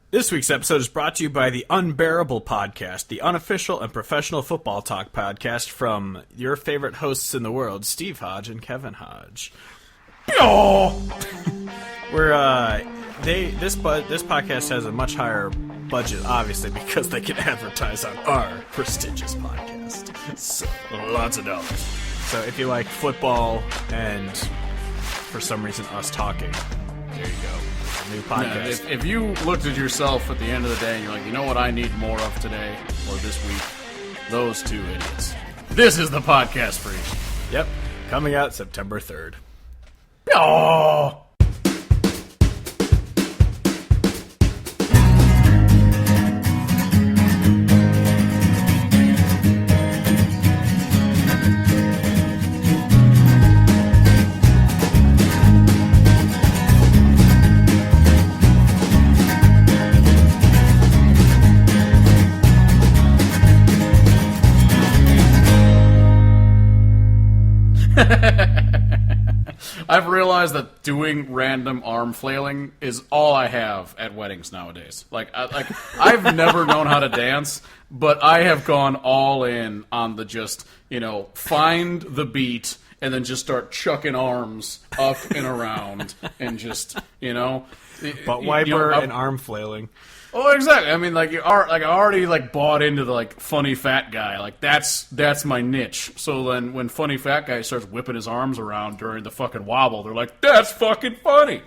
This week's episode is brought to you by the Unbearable podcast, the unofficial and professional football talk podcast from your favorite hosts in the world, Steve Hodge and Kevin Hodge. This podcast has a much higher budget, obviously, because they can advertise on our prestigious podcast. So, lots of dollars. So if you like football and, for some reason, us talking, there you go. New podcast. Yeah, if you looked at yourself at the end of the day and you're like, you know what I need more of today or this week? Those two idiots. This is the podcast for you. Yep. Coming out September 3rd. Oh! I've realized that doing random arm flailing is all I have at weddings nowadays. I've never known how to dance, but I have gone all in on the just, find the beat and then just start chucking arms up and around and just, Butt wiper and arm flailing. Oh, exactly. I mean, I already bought into the funny fat guy. That's my niche. So then, when funny fat guy starts whipping his arms around during the fucking wobble, they're like, "That's fucking funny."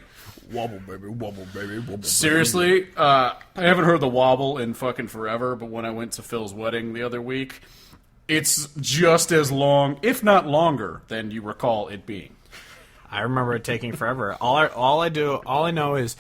Wobble baby, wobble baby, wobble. Seriously, I haven't heard the wobble in fucking forever. But when I went to Phil's wedding the other week, it's just as long, if not longer, than you recall it being. I remember it taking forever. All I know is,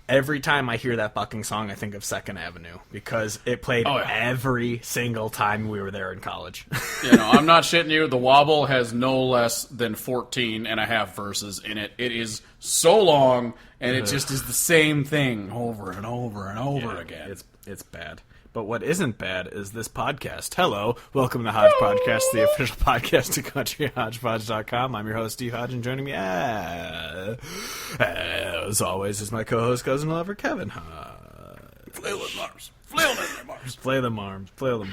every time I hear that fucking song, I think of 2nd Avenue, because it played every single time we were there in college. I'm not shitting you. The Wobble has no less than 14 and a half verses in it. It is so long, and it just is the same thing over and over and over again. It's bad. But what isn't bad is this podcast. Hello, welcome to the Hodge Podcast, the official podcast to countryhodgepodge.com. I'm your host, Steve Hodge, and joining me, as always, is my co-host, cousin lover, Kevin Hodge. Flail them arms. Flail them arms. Flail them arms. Flail them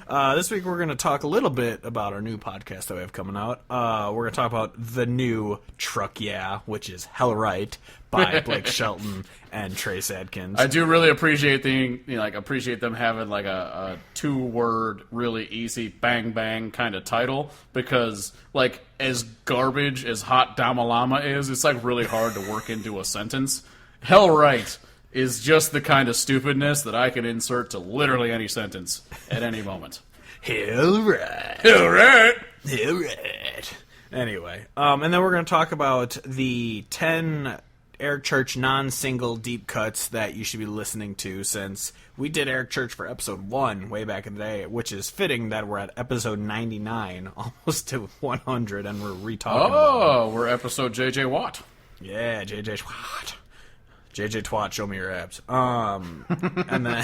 arms. This week we're going to talk a little bit about our new podcast that we have coming out. We're going to talk about the new Truck Yeah, which is Hell Right, by Blake Shelton and Trace Adkins. I do really appreciate them having a 2-word, really easy bang bang kind of title, because as garbage as Hot Damalama is, it's really hard to work into a sentence. Hell Right is just the kind of stupidness that I can insert to literally any sentence at any moment. Hell right. Hell right. Hell right. Anyway, and then we're going to talk about the 10 Eric Church non-single deep cuts that you should be listening to, since we did Eric Church for episode 1 way back in the day, which is fitting that we're at episode 99, almost to 100, and we're re-talking about it. We're episode JJ Watt. Yeah, JJ Watt. JJ Twat, show me your abs. And then,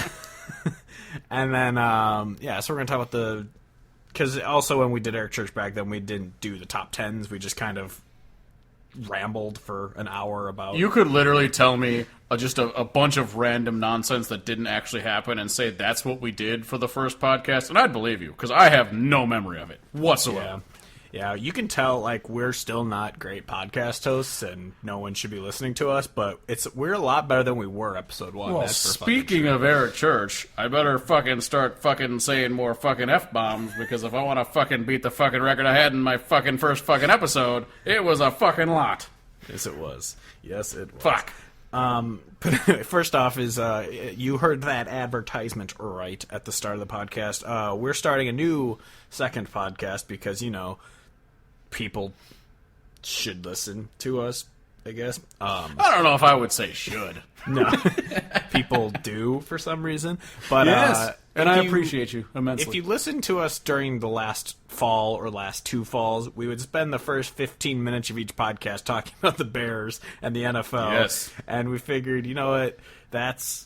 so we're going to talk about because also when we did Eric Church back then, we didn't do the top 10s. We just kind of rambled for an hour about... You could literally tell me just a bunch of random nonsense that didn't actually happen and say that's what we did for the first podcast, and I'd believe you, because I have no memory of it whatsoever. Yeah, you can tell, we're still not great podcast hosts, and no one should be listening to us, but we're a lot better than we were episode 1. Well, speaking of Eric Church, I better fucking start fucking saying more fucking F-bombs, because if I want to fucking beat the fucking record I had in my fucking first fucking episode, it was a fucking lot. Yes, it was. Yes, it was. Fuck. But first off is, you heard that advertisement right at the start of the podcast. We're starting a new second podcast because, people should listen to us, I guess. I don't know if I would say should. No. People do for some reason. But yes, and I appreciate you immensely. If you listened to us during the last fall or last 2 falls, we would spend the first 15 minutes of each podcast talking about the Bears and the NFL. Yes. And we figured, you know what, that's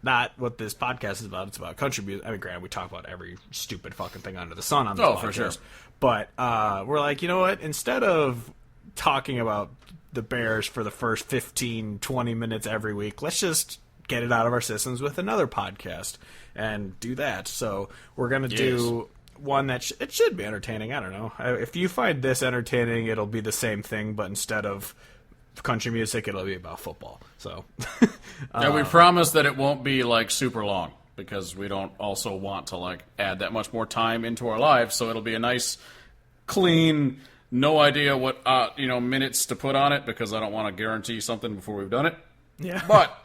not what this podcast is about. It's about country music. I mean, granted, we talk about every stupid fucking thing under the sun on this podcast. For sure. But we're like, you know what? Instead of talking about the Bears for the first 15, 20 minutes every week, let's just get it out of our systems with another podcast and do that. So we're going to do one that it should be entertaining. I don't know. If you find this entertaining, it'll be the same thing, but instead of country music, it'll be about football. So Yeah, we promise that it won't be like super long because we don't also want to like add that much more time into our lives. So it'll be a nice, clean, no idea what minutes to put on it because I don't want to guarantee something before we've done it. Yeah. But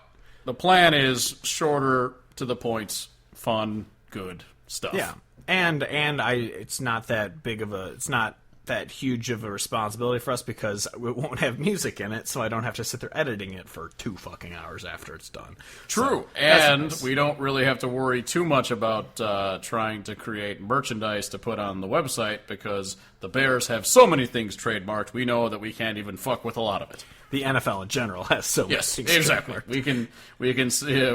the plan is shorter, to the point, fun, good stuff. Yeah. And it's not that big of it's not that huge of a responsibility for us because we won't have music in it, so I don't have to sit there editing it for 2 fucking hours after it's done. True, So, and nice. we don't really have to worry too much about trying to create merchandise to put on the website because the Bears have so many things trademarked, we know that we can't even fuck with a lot of it. The NFL in general has so many Yes, things exactly. trademarked.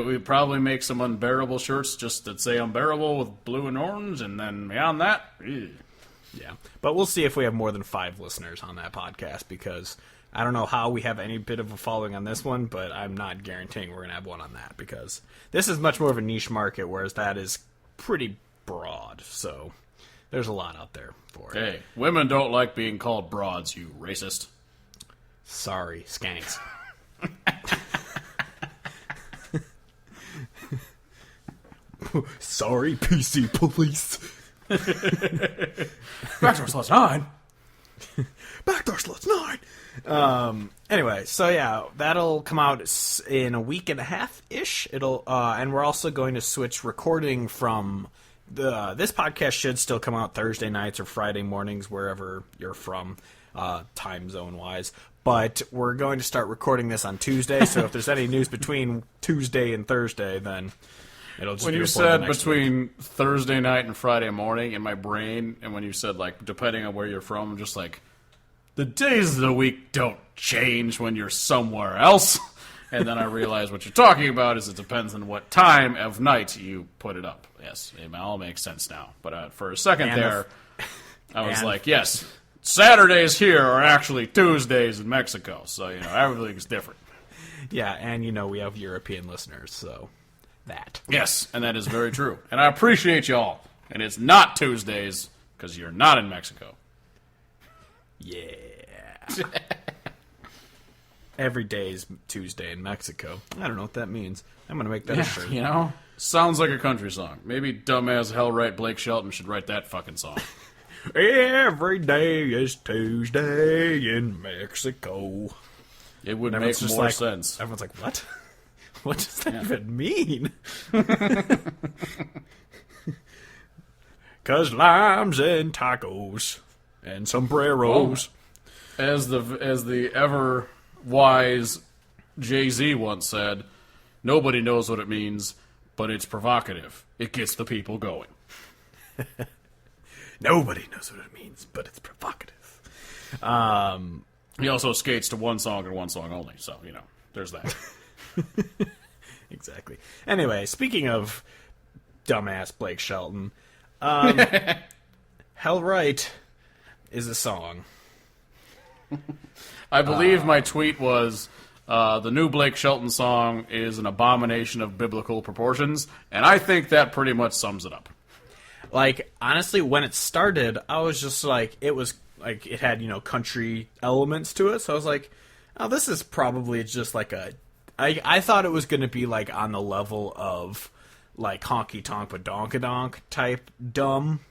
We probably make some Unbearable shirts just that say Unbearable with blue and orange, and then beyond that, Yeah, but we'll see if we have more than 5 listeners on that podcast because I don't know how we have any bit of a following on this one, but I'm not guaranteeing we're going to have one on that because this is much more of a niche market, whereas that is pretty broad. So there's a lot out there for it. hey, women don't like being called broads, you racist. Sorry, skanks. Sorry, PC police. Backdoor Sluts 9. Backdoor Sluts 9. Anyway, so yeah, that'll come out in a week and a half ish. It'll and we're also going to switch recording from this podcast should still come out Thursday nights or Friday mornings wherever you're from, time zone wise. But we're going to start recording this on Tuesday. So if there's any news between Tuesday and Thursday, then it'll just When be you before the said next between week. Thursday night and Friday morning in my brain, and when you said, like, depending on where you're from, I'm just like, the days of the week don't change when you're somewhere else. And then I realized what you're talking about is it depends on what time of night you put it up. Yes, it all makes sense now. But for a second And there, I was and- like, yes, Saturdays here are actually Tuesdays in Mexico. So, everything's different. Yeah, and we have European listeners, so that. Yes, and that is very true. And I appreciate y'all. And it's not Tuesdays because you're not in Mexico. Yeah. Every day is Tuesday in Mexico. I don't know what that means. I'm going to make that a shirt. Sounds like a country song. Maybe dumbass hellright Blake Shelton should write that fucking song. Every day is Tuesday in Mexico. It would And make everyone's just more like, sense. Everyone's like, what? What does that even mean? Because limes and tacos and sombreros. As the ever wise Jay-Z once said, nobody knows what it means, but it's provocative. It gets the people going. Nobody knows what it means, but it's provocative. He also skates to one song and one song only, so, there's that. Exactly. Anyway, speaking of dumbass Blake Shelton, Hell Right is a song. I believe my tweet was, the new Blake Shelton song is an abomination of biblical proportions, and I think that pretty much sums it up. Like, honestly, when it started, I was just like, it was like, it had, country elements to it, so I was like, oh, this is probably just like I thought it was going to be like on the level of like Honky Tonk but Donkadonk type dumb,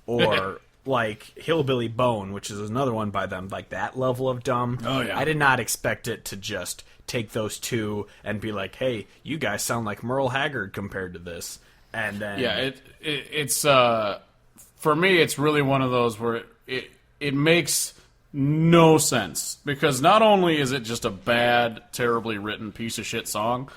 or like Hillbilly Bone, which is another one by them, like that level of dumb. Oh, yeah. I did not expect it to just take those two and be like, hey, you guys sound like Merle Haggard compared to this. And then Yeah, it's for me, it's really one of those where it makes no sense because not only is it just a bad, terribly written piece of shit song,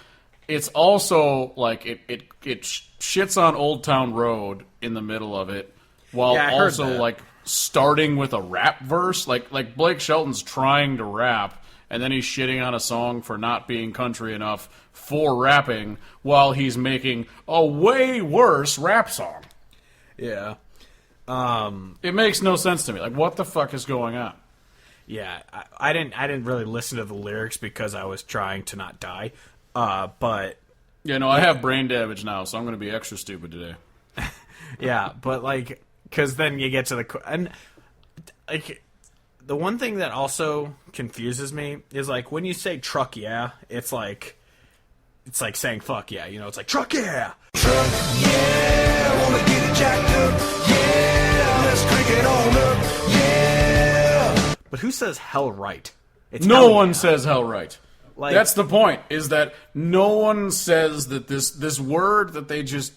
it's also like it shits on Old Town Road in the middle of it, while Yeah, I heard also that. like starting with a rap verse. Like Blake Shelton's trying to rap, and then he's shitting on a song for not being country enough for rapping, while he's making a way worse rap song. Yeah. It makes no sense to me. Like, what the fuck is going on? Yeah, I didn't really listen to the lyrics because I was trying to not die. But Yeah, no, I have brain damage now, so I'm going to be extra stupid today. Yeah, but like, because then you get to and like the one thing that also confuses me is like when you say truck yeah, it's like saying fuck yeah, you know, it's like truck yeah. Truck yeah, wanna get it jacked up, yeah, let's crank it on up, yeah. But who says hell right? It's no one says hell right. Like, that's the point, is that no one says that this word that they just,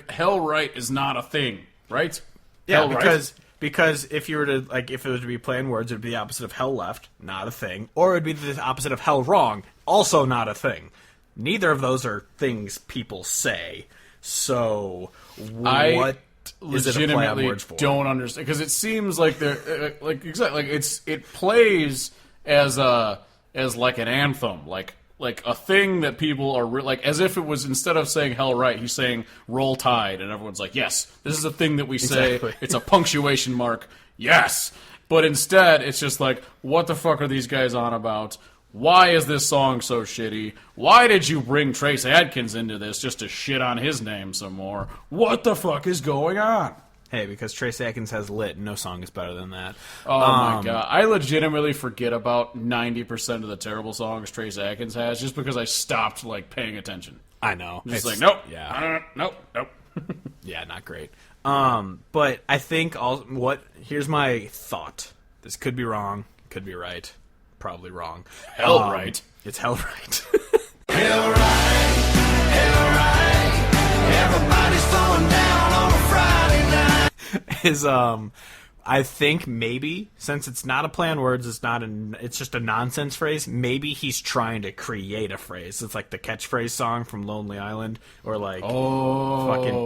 hell right is not a thing, right? Yeah, hell because if you were to, like, if it was to be playing words, it would be the opposite of hell left, not a thing. Or it would be the opposite of hell wrong, also not a thing. Neither of those are things people say. So, what is it a play on words for? Don't understand, because it seems like they're exactly it plays as like an anthem, like a thing that people are like, as if it was, instead of saying hell right, he's saying roll tide, and everyone's like, yes, this is a thing that we say. Exactly. It's a punctuation mark, yes. But instead, it's just like, what the fuck are these guys on about? Why is this song so shitty? Why did you bring Trace Adkins into this just to shit on his name some more? What the fuck is going on? Hey, because Trace Adkins has lit, and no song is better than that. Oh my god. I legitimately forget about 90% of the terrible songs Trace Adkins has just because I stopped, like, paying attention. I know. Just like, nope. Yeah. Nope. Yeah, not great. But I think here's my thought. This could be wrong, could be right. Probably wrong. Hell right. It's hell right. Hell right. Everybody's throwing down on a Friday night. I think maybe, since it's not a play on words, it's just a nonsense phrase, maybe he's trying to create a phrase. It's like the catchphrase song from Lonely Island, or like,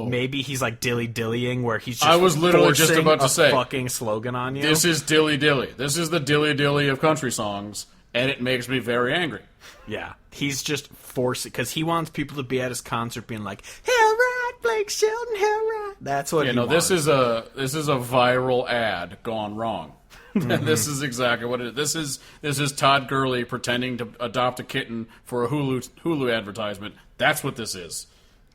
maybe he's like dilly-dillying, where he's just I was literally just about to say, fucking slogan on you. This is dilly-dilly. This is the dilly-dilly of country songs, and it makes me very angry. Yeah, he's just forcing, because he wants people to be at his concert being like, hell right, Blake Shelton, hell right. That's what he wants. This is a viral ad gone wrong. Mm-hmm. This is exactly what it is. This is Todd Gurley pretending to adopt a kitten for a Hulu advertisement. That's what this is.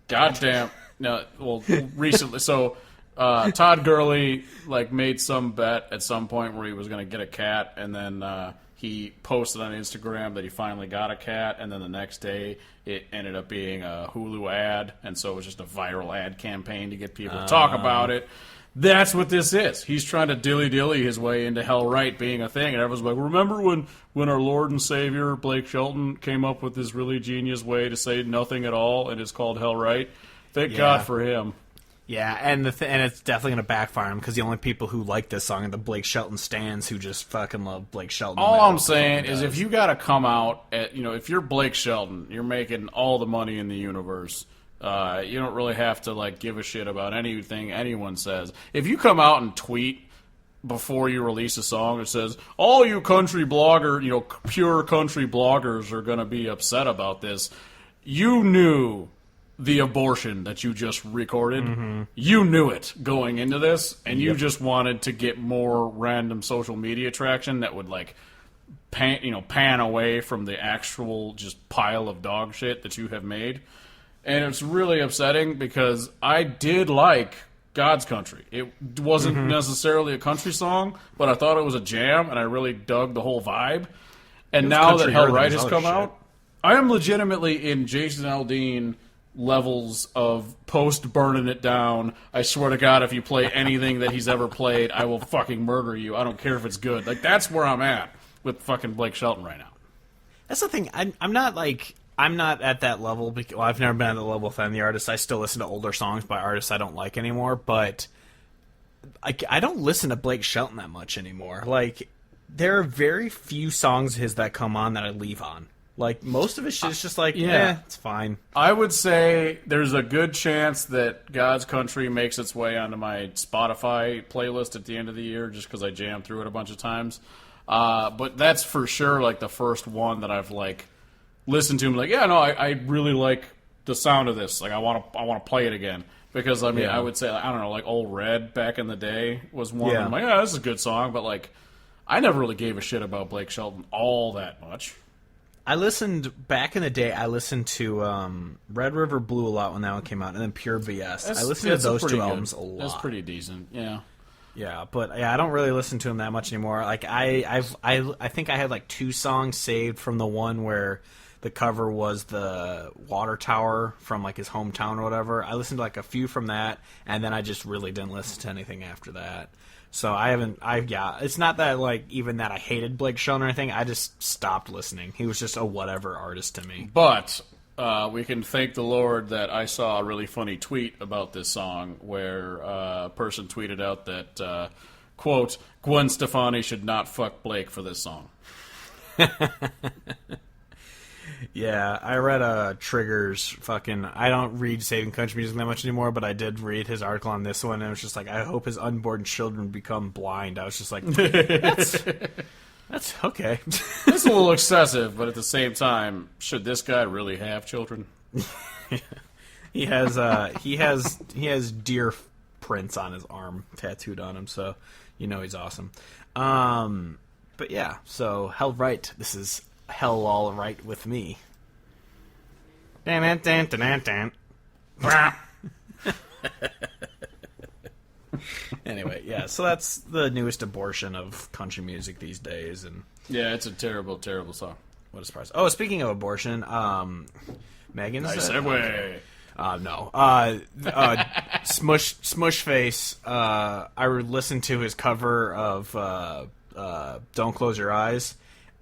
Goddamn. No, well, recently, so Todd Gurley made some bet at some point where he was going to get a cat, and then he posted on Instagram that he finally got a cat, and then the next day it ended up being a Hulu ad, and so it was just a viral ad campaign to get people to talk about it. That's what this is. He's trying to dilly-dilly his way into hell right being a thing, and everyone's like, remember when our Lord and Savior, Blake Shelton, came up with this really genius way to say nothing at all, and it's called hell right? Thank God for him. Yeah, and and it's definitely going to backfire on him, because the only people who like this song are the Blake Shelton stans who just fucking love Blake Shelton. All I'm saying is, if you got to come out at, if you're Blake Shelton, you're making all the money in the universe. You don't really have to give a shit about anything anyone says. If you come out and tweet before you release a song that says all you country pure country bloggers are going to be upset about this, you knew the abortion that you just recorded. Mm-hmm. You knew it going into this, and you just wanted to get more random social media traction that would pan away from the actual just pile of dog shit that you have made. And it's really upsetting, because I did like God's Country. It wasn't necessarily a country song, but I thought it was a jam, and I really dug the whole vibe. And now that Hell Right has come out, I am legitimately in Jason Aldean levels of post burning it down. I swear to God, if you play anything that he's ever played, I will fucking murder you. I don't care if it's good. That's where I'm at with fucking Blake Shelton right now. That's the thing. I'm not at that level. I've never been at the level with any of the artists. I still listen to older songs by artists I don't like anymore, but I don't listen to Blake Shelton that much anymore. There are very few songs of his that come on that I leave on. Most of his shit is just it's fine. I would say there's a good chance that God's Country makes its way onto my Spotify playlist at the end of the year, just because I jammed through it a bunch of times. But that's for sure the first one that I've listened to him I really like the sound of this. I want to play it again, because I would say I don't know, Old Red back in the day was one. Yeah. I'm this is a good song, but I never really gave a shit about Blake Shelton all that much. I listened back in the day. I listened to Red River Blue a lot when that one came out, and then Pure BS. I listened to those two albums a lot. That's pretty decent. Yeah. Yeah, but I don't really listen to him that much anymore. Like I think I had like 2 songs saved from the one where the cover was the water tower from like his hometown or whatever. I listened to like a few from that, and then I just really didn't listen to anything after that. So it's not that like even that I hated Blake Shelton or anything. I just stopped listening. He was just a whatever artist to me. But we can thank the Lord that I saw a really funny tweet about this song where a person tweeted out that, quote, Gwen Stefani should not fuck Blake for this song. Yeah, I read Trigger's fucking... I don't read Saving Country Music that much anymore, but I did read his article on this one, and it was just like, I hope his unborn children become blind. I was just like, that's okay. It's a little excessive, but at the same time, should this guy really have children? He has deer prints on his arm tattooed on him, so you know he's awesome. But yeah, so Hell Right. This is Hell All Right with Me. Anyway, yeah, so that's the newest abortion of country music these days, and Yeah, it's a terrible, terrible song. what a surprise. Oh, speaking of abortion, Megan's... Nice segue. No. Smush Face, I listened to his cover of Don't Close Your Eyes,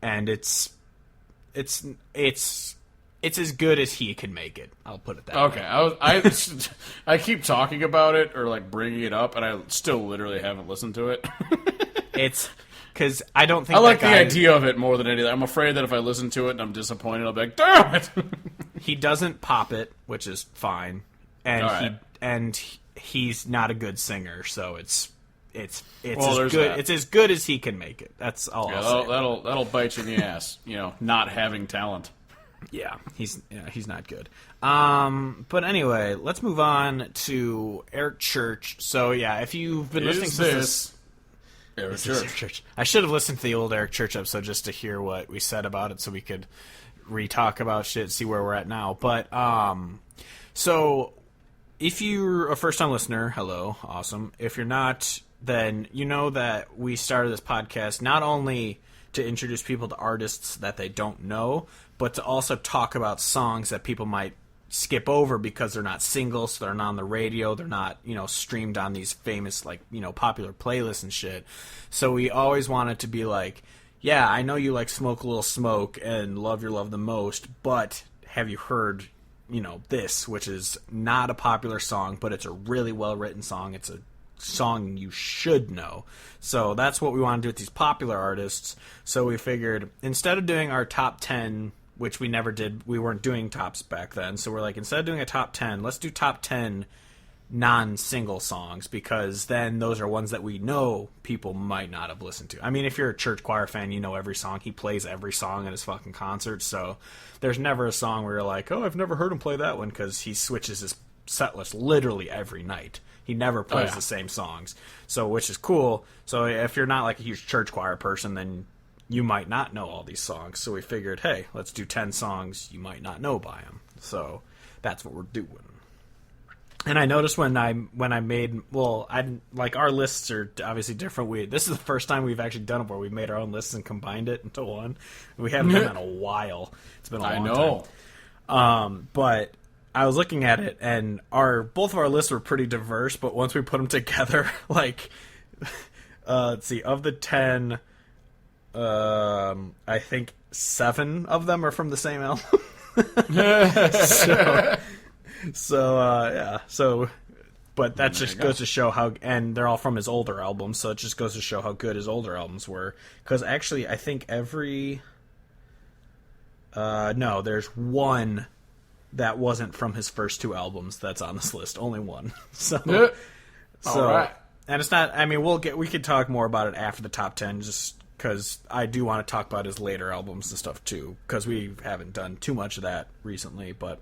and it's as good as he can make it. I'll put it that way. Okay, I keep talking about it or like bringing it up, and I still literally haven't listened to it. It's because I don't think I like that the guy, idea of it more than anything. I'm afraid that if I listen to it and I'm disappointed, I'll be like, damn it! he doesn't pop it, which is fine, and All right. he's not a good singer, so it's Well, as good. It's as good as he can make it. That's all. Yeah, I'll say. that'll bite you in the ass. You know, not having talent. Yeah, he's not good. But anyway, let's move on to Eric Church. So yeah, if you've been listening to this, Eric Church. I should have listened to the old Eric Church episode just to hear what we said about it, so we could re-talk about shit, see where we're at now. But so if you're a first-time listener, hello, awesome. If you're not, then you know that we started this podcast not only to introduce people to artists that they don't know, but to also talk about songs that people might skip over because they're not singles, so they're not on the radio, they're not, streamed on these famous, popular playlists and shit. So we always wanted to be like, yeah, I know you like Smoke a Little Smoke and Love Your Love the Most, but have you heard, this, which is not a popular song, but it's a really well-written song. It's a song you should know. So that's what we want to do with these popular artists. So we figured, instead of doing our top 10, which we never did, we weren't doing tops back then, so we're like, instead of doing a top 10, let's do top 10 non-single songs, because then those are ones that we know people might not have listened to. I mean, if you're a Church Choir fan, you know every song. He plays every song at his fucking concerts, so there's never a song where you're like, oh, I've never heard him play that one, because he switches his set list literally every night. He never plays the same songs, so which is cool. So if you're not like a huge Church Choir person, then you might not know all these songs. So we figured, hey, let's do 10 songs you might not know by him. So that's what we're doing. And I noticed when I made, our lists are obviously different. This is the first time we've actually done it where we made our own lists and combined it into one. We haven't done that in a while. It's been a long time. But I was looking at it, and both of our lists were pretty diverse, but once we put them together, let's see, of the 10, I think 7 of them are from the same album. But that just goes to show how, and they're all from his older albums, so it just goes to show how good his older albums were. Because actually, I think there's one that wasn't from his first 2 albums that's on this list. Only one. So, all right. And it's not, I mean, we could talk more about it after the top 10, just because I do want to talk about his later albums and stuff too, because we haven't done too much of that recently. But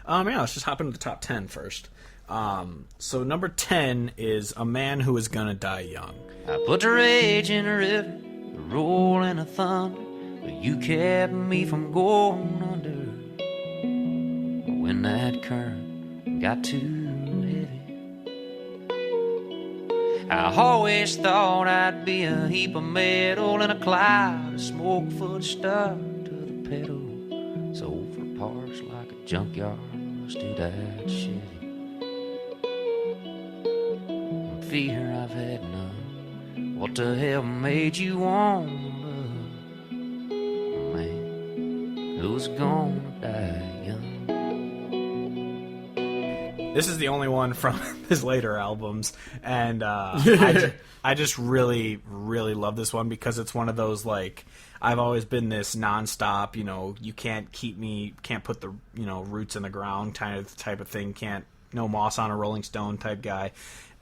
let's just hop into the top 10 first. So number 10 is A Man Who Is Gonna Die Young. I put the rage in a river, a roll and a thunder, but you kept me from going under. When that current got too heavy, I always thought I'd be a heap of metal in a cloud of smoke for the start to the pedal. Sold for parts like a junkyard to that Chevy. Fear I've had none. What the hell made you want love? Man, who's gonna die young? This is the only one from his later albums, and I just really, really love this one because it's one of those, like, I've always been this nonstop, you can't put the, roots in the ground type of thing, no moss on a Rolling Stone type guy,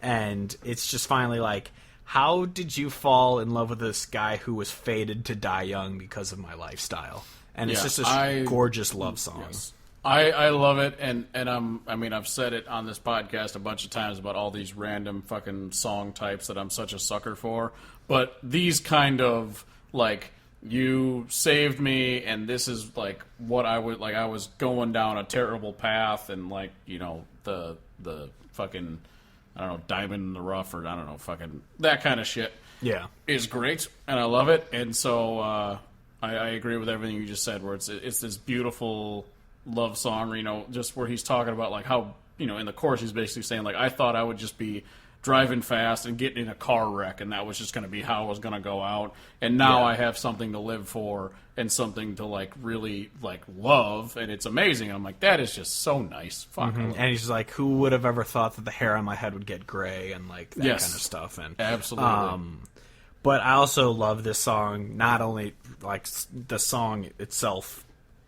and it's just finally like, how did you fall in love with this guy who was fated to die young because of my lifestyle? And it's just this gorgeous love song. Yes. I love it, and I've said it on this podcast a bunch of times about all these random fucking song types that I'm such a sucker for, but these kind of, like, you saved me, and this is, like, what I would, like, I was going down a terrible path, and, like, the fucking, I don't know, diamond in the rough, or I don't know, fucking, that kind of shit. Yeah. Is great, and I love it, and so, I agree with everything you just said, where it's this beautiful love song, just where he's talking about, like, how, in the chorus he's basically saying, like, I thought I would just be driving fast and getting in a car wreck, and that was just going to be how I was going to go out, and now I have something to live for and something to, like, really, like, love, and it's amazing. And I'm like, that is just so nice. Fuck. And he's just like, who would have ever thought that the hair on my head would get gray, and, like, that kind of stuff. And absolutely. But I also love this song, not only, like, the song itself,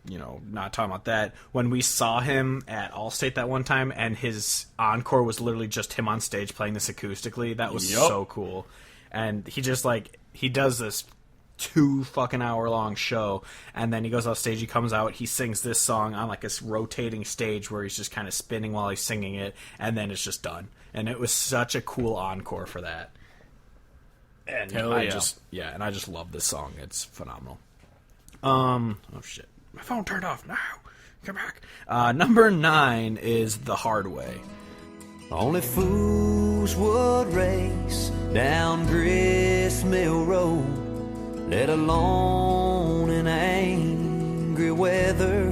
not talking about that. When we saw him at Allstate that one time, and his encore was literally just him on stage playing this acoustically, that was so cool. And he just, like, he does this 2 fucking hour long show, and then he goes off stage, he comes out, he sings this song on, like, this rotating stage where he's just kind of spinning while he's singing it, and then it's just done. And it was such a cool encore for that. And I just love this song. It's phenomenal. Oh shit. My phone turned off. No, come back. Number 9 is The Hard Way. Only fools would race down Gristmill Road, let alone in angry weather.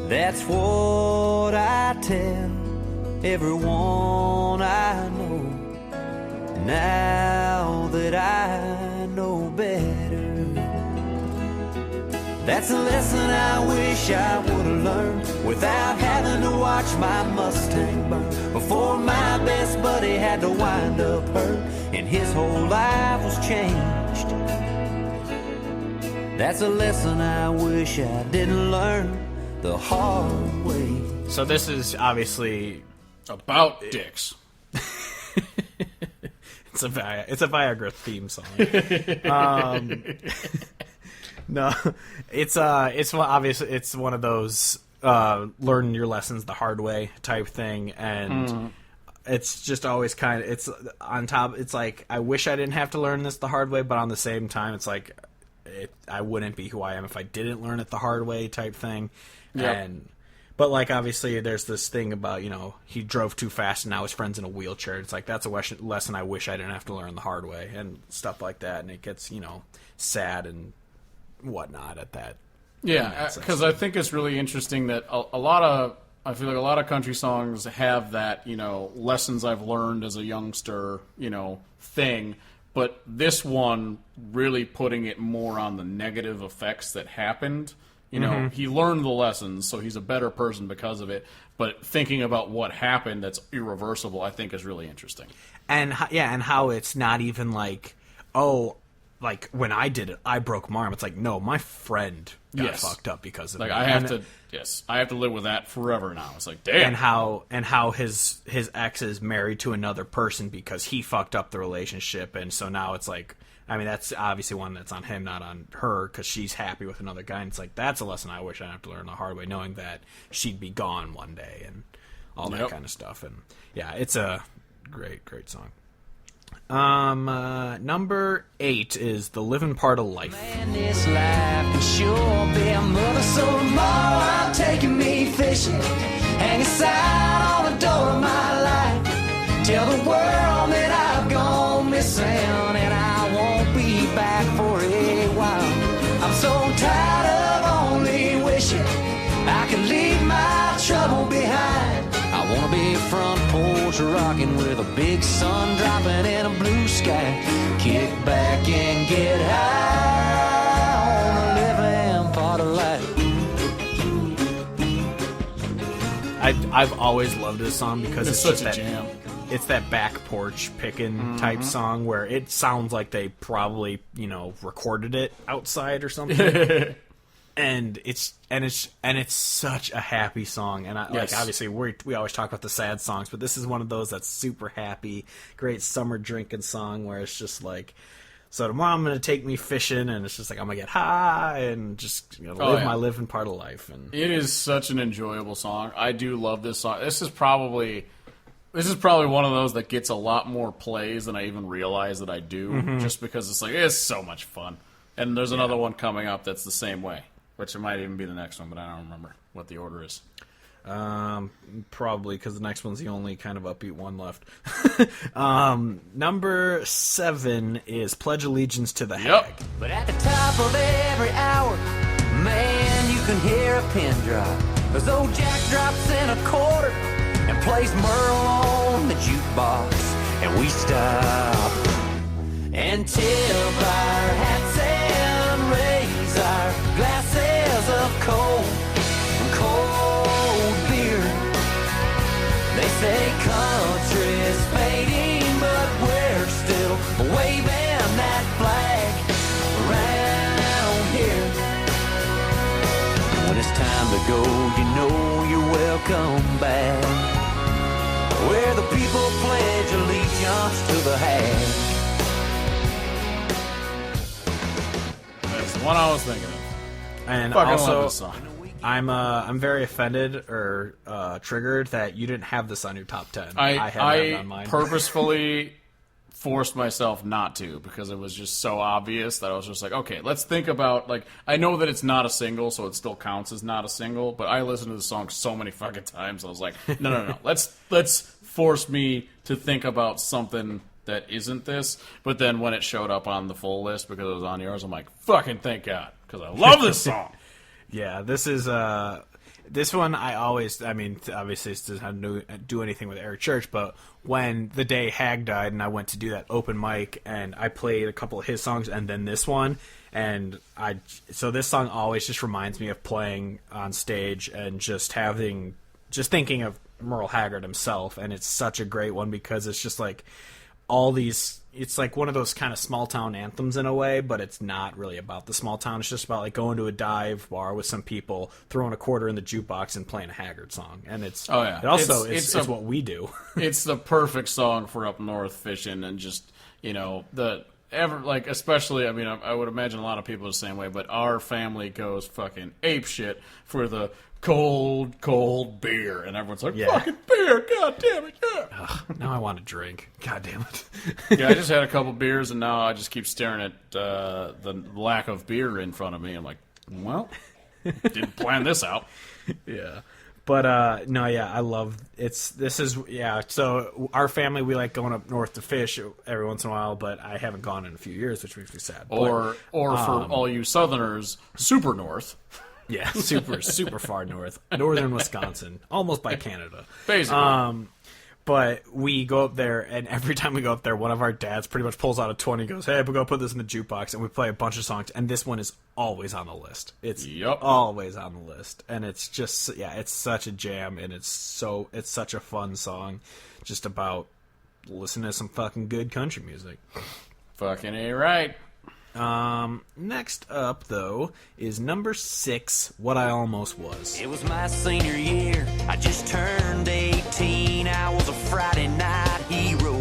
That's what I tell everyone I know, now that I know better. That's a lesson I wish I would have learned without having to watch my Mustang burn before my best buddy had to wind up hurt and his whole life was changed. That's a lesson I wish I didn't learn the hard way. So this is obviously about dicks. It's a Viagra theme song. No, it's obviously it's one of those learn your lessons the hard way type thing, and it's just always kind of, it's on top. It's like, I wish I didn't have to learn this the hard way, but on the same time, it's like I wouldn't be who I am if I didn't learn it the hard way type thing. Yep. But, like, obviously there's this thing about, he drove too fast and now his friend's in a wheelchair. It's like, that's a lesson I wish I didn't have to learn the hard way, and stuff like that. And it gets, sad and whatnot at that. Yeah, because I think it's really interesting that I feel like a lot of country songs have that, lessons I've learned as a youngster, thing. But this one really putting it more on the negative effects that happened. He learned the lessons, so he's a better person because of it. But thinking about what happened that's irreversible, I think, is really interesting. And how it's not even like, oh, like, when I did it, I broke my arm. It's like, no, my friend got fucked up because of it. Like, I have to live with that forever now. It's like, damn. And how his ex is married to another person because he fucked up the relationship, and so now it's like, I mean, that's obviously one that's on him, not on her, because she's happy with another guy. And it's like, that's a lesson I wish I'd have to learn the hard way, knowing that she'd be gone one day and all that kind of stuff. And yeah, it's a great, great song. Number 8 is The Living Part of Life. Man, this life can sure be a mother, so tomorrow I'm taking me fishing. Hang a sign on the door of my life. Tell the world that I've gone missing and I won't be back for a while. I'm so tired of only wishing I could leave my trouble behind. I wanna be front porch rocking with a big sun dropping in a blue sky. Kick back and get high on the living part of life. I've always loved this song because it's such just a that jam. It's that back porch picking type song where it sounds like they probably, recorded it outside or something. And it's such a happy song, and Yes. obviously we always talk about the sad songs, but this is one of those that's super happy, great summer drinking song where it's just like, so tomorrow I'm gonna take me fishing, and it's just like I'm gonna get high and just live my living part of life. And It is such an enjoyable song. I do love this song. This is probably one of those that gets a lot more plays than I even realize that I do, just because it's so much fun. And there's another one coming up that's the same way, which it might even be the next one, but I don't remember what the order is. Probably because the next one's the only kind of upbeat one left. Number 7 is Pledge Allegiance to the Hag. But at the top of every hour, man, you can hear a pin drop as old Jack drops in a quarter and plays Merle on the jukebox, and we stop and tip our hats and raise our glasses of cold beer. They say country's fading, but we're still waving that flag around here. When it's time to go, you know you're welcome back. Where the people pledge allegiance to the hag. That's the one I was thinking of. And Fucking also, love this song. I'm very offended or triggered that you didn't have this on your top 10. I had it on mine. Purposefully forced myself not to because it was just so obvious that I was just like, okay, let's think about, I know that it's not a single, so it still counts as not a single, but I listened to the song so many fucking times, I was like, no. Let's force me to think about something that isn't this. But then when it showed up on the full list because it was on yours, I'm like, fucking thank God, because I love this song. Yeah, this is this one. Obviously, it doesn't do anything with Eric Church, but when the day Hag died, and I went to do that open mic, and I played a couple of his songs, and then this one, so this song always just reminds me of playing on stage and just thinking of Merle Haggard himself, and it's such a great one because it's just like all these. It's like one of those kind of small town anthems in a way, but it's not really about the small town. It's just about like going to a dive bar with some people, throwing a quarter in the jukebox, and playing a Haggard song. And it's it also it's what we do. It's the perfect song for up north fishing and just especially. I mean, I would imagine a lot of people are the same way, but our family goes fucking ape shit for the cold beer, and everyone's like, fucking beer, god damn it, yeah. Ugh, now I want to drink. God damn it. Yeah, I just had a couple beers, and now I just keep staring at the lack of beer in front of me. I'm like, well, didn't plan this out. Yeah. But, no, yeah, I love so our family, we like going up north to fish every once in a while, but I haven't gone in a few years, which makes me sad. Or for all you Southerners, super north. Yeah, super far north. Northern Wisconsin. Almost by Canada. Basically. But we go up there, and every time we go up there, one of our dads pretty much pulls out a 20 and goes, hey, we're going to put this in the jukebox, and we play a bunch of songs, and this one is always on the list. It's always on the list. And it's just, it's such a jam, and it's such a fun song just about listening to some fucking good country music. Fucking A right. Next up, though, is number 6, What I Almost Was. It was my senior year, I just turned 18. I was a Friday night hero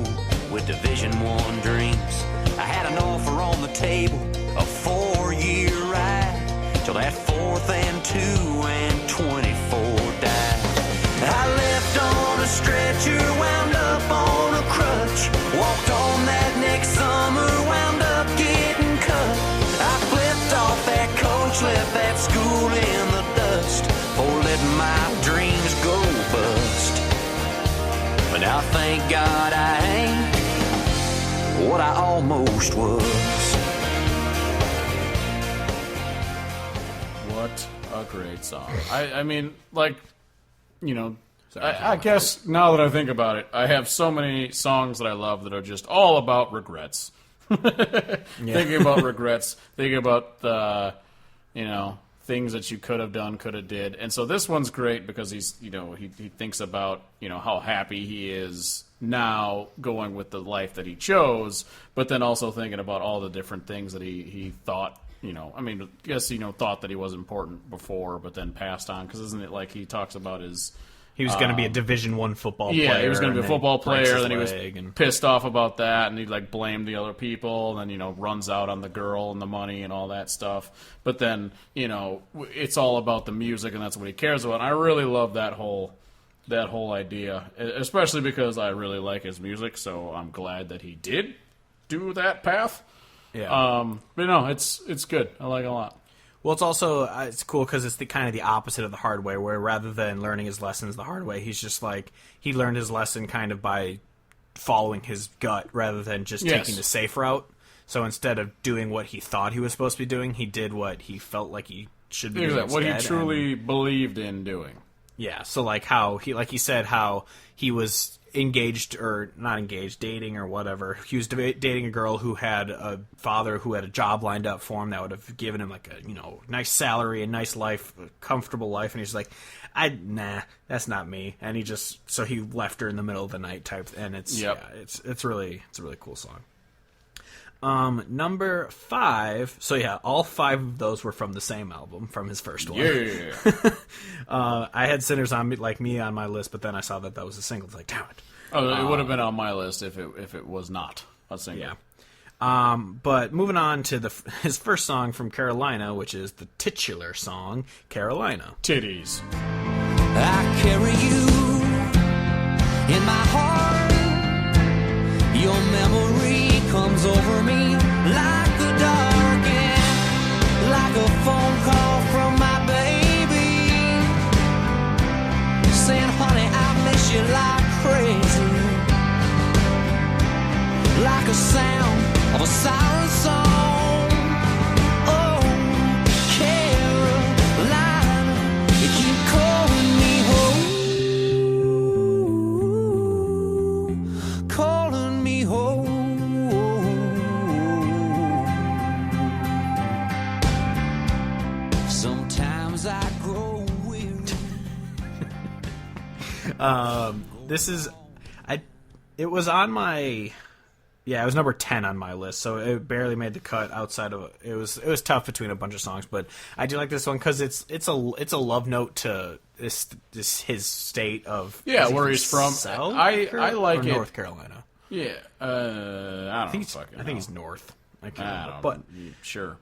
with Division I dreams. I had an offer on the table, a 4-year ride, till that 4th and 2 and 24 died. I left on a stretcher, wound up on a crutch, walked on that thank God I ain't what I almost was. What a great song. I mean, like, you know, I guess now that I think about it, I have so many songs that I love that are just all about regrets. Thinking about regrets, thinking about the, you know, things that you could have done, could have did. And so this one's great because he's, you know, he thinks about, you know, how happy he is now going with the life that he chose, but then also thinking about all the different things that he thought, you know, I mean, I guess, you know, thought that he was important before, but then passed on. Because isn't it like he talks about his... He was going to be a Division I football player. Yeah, he was going to be a football player, then he was and... pissed off about that, and he like blamed the other people, and then, you know, runs out on the girl and the money and all that stuff. But then, you know, it's all about the music, and that's what he cares about. And I really love that whole idea, especially because I really like his music, so I'm glad that he did do that path. Yeah. But no, it's good. I like it a lot. Well, it's also it's cool because it's the kind of the opposite of the hard way, where rather than learning his lessons the hard way, he's just like he learned his lesson kind of by following his gut rather than just taking the safe route. So instead of doing what he thought he was supposed to be doing, he did what he felt like he should be doing. What he truly believed in doing. Yeah. So like how he said how he was engaged or not engaged, dating or whatever. He was dating a girl who had a father who had a job lined up for him that would have given him like a, you know, nice salary, a nice life, a comfortable life, and he's like, nah, that's not me. And he left her in the middle of the night type, and it's a really cool song. Number 5. So yeah, all 5 of those were from the same album, from his first one. Yeah. I had Sinners on Me on my list, but then I saw that was a single. It's like, damn it. Oh, it would have been on my list if it was not a single. Yeah. But moving on to his first song from Carolina, which is the titular song, Carolina. Titties. I carry you in my heart. Your memory comes over me like the dark and like a phone call from my baby saying, honey, I miss you like crazy, like a sound of a siren song. Oh, Carolina, you keep calling me home, calling me home. Sometimes I grow weary. It was on my... Yeah, it was number 10 on my list, so it barely made the cut outside of it. Was tough between a bunch of songs, but I do like this one because it's a love note to this his state of where he's from. I like it. North Carolina. Yeah, I think he's North. I can't remember, but sure.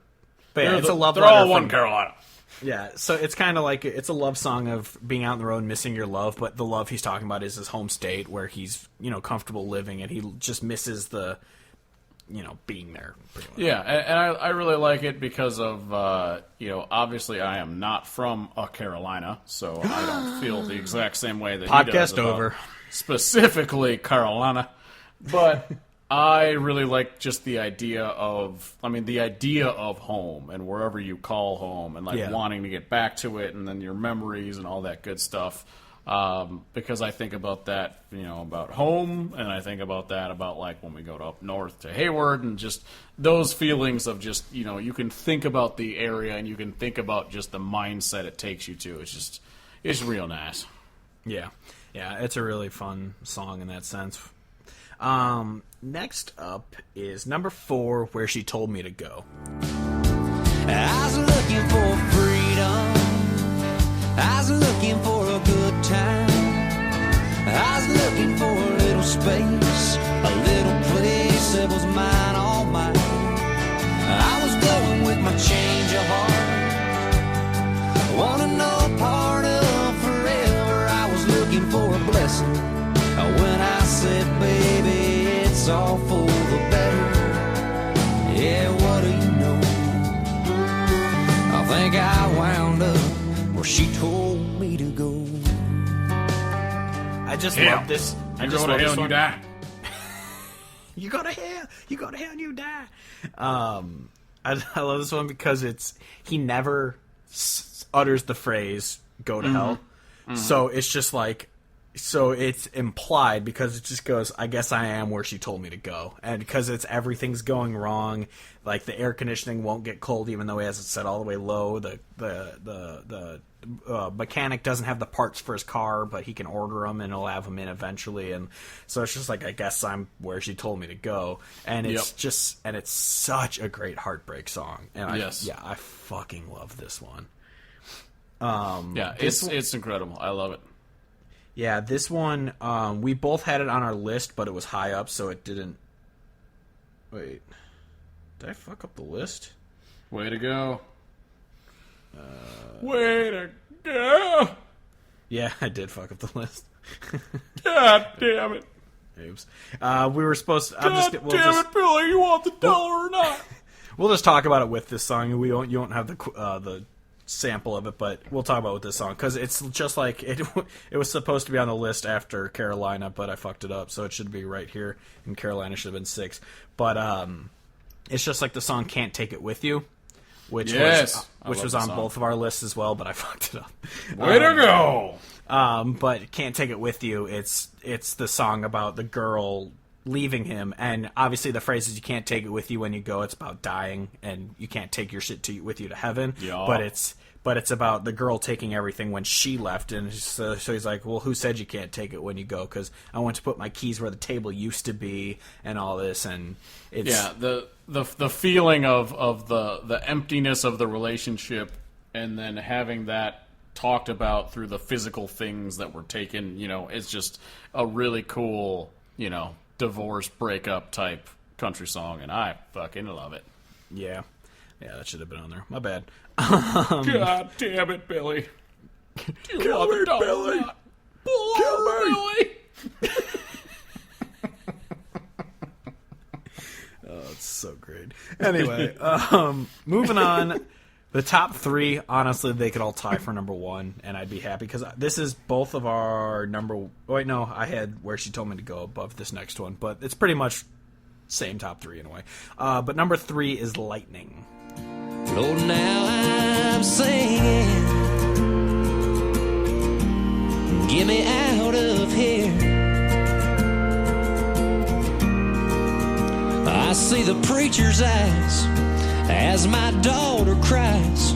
But yeah, it's a love. They're all one Carolina. Yeah, so it's kind of like it's a love song of being out on the road, missing your love, but the love he's talking about is his home state where he's, you know, comfortable living, and he just misses the, you know, being there. Pretty much. Yeah, and I really like it because of, you know, obviously I am not from Carolina, so I don't feel the exact same way that he does. Podcast over. Specifically Carolina, but I really like just the idea of home and wherever you call home and like wanting to get back to it and then your memories and all that good stuff. Because I think about that, you know, about home, and I think about that about like when we go to up north to Hayward and just those feelings of just, you know, you can think about the area and you can think about just the mindset it takes you to. It's real nice. Yeah. Yeah, it's a really fun song in that sense. Next up is number 4, Where She Told Me to Go. I was looking for freedom. I was looking for a good time. I was looking for a little space, a little place that was mine, all mine. I was going with my change of heart. Wanna know part of forever. I was looking for a blessing. When I said, baby, it's all for the better. Yeah, what do you know? I think I wound up where she told me to go. I just love this. You go to hell and you die. You go to hell and you die. I love this one because he never utters the phrase "go to hell," so it's just like, so it's implied because it just goes, "I guess I am where she told me to go," and because everything's going wrong, like the air conditioning won't get cold even though he has it set all the way low. The mechanic doesn't have the parts for his car, but he can order them and he'll have them in eventually, and so it's just like, I guess I'm where she told me to go, and it's and it's such a great heartbreak song, and I fucking love this one. It's incredible. I love it. Yeah, this one, we both had it on our list, but it was high up, so it didn't. Wait, did I fuck up the list? Way to go. Way to go. Yeah, I did fuck up the list. God damn it. Oops. We were supposed to... Damn it, Billy, you want the dollar or not? We'll just talk about it with this song. You won't have the sample of it, but we'll talk about it with this song, because it's just like... It was supposed to be on the list after Carolina, but I fucked it up, so it should be right here, and Carolina should have been 6. But it's just like the song Can't Take It With You, which was on both of our lists as well, but I fucked it up. Way to go! But Can't Take It With You, it's the song about the girl leaving him, and obviously the phrase is you can't take it with you when you go. It's about dying, and you can't take your shit with you to heaven. Yeah. But it's about the girl taking everything when she left, and so he's like, well, who said you can't take it when you go? Because I want to put my keys where the table used to be, and all this, and it's... Yeah, the feeling of the emptiness of the relationship, and then having that talked about through the physical things that were taken, it's just a really cool, divorce breakup type country song, and I fucking love it. Yeah, that should have been on there. My bad. God damn it, Billy! Kill me, Billy! Kill me, Billy! Oh, it's so great. Anyway, moving on. The top 3, honestly, they could all tie for number 1, and I'd be happy, because this is both of our number... Oh, wait, no, I had Where She Told Me to Go above this next one, but it's pretty much same top 3 in a way. But number 3 is Lightning. Lord, now I'm singing, get me out of here. I see the preacher's eyes as my daughter cries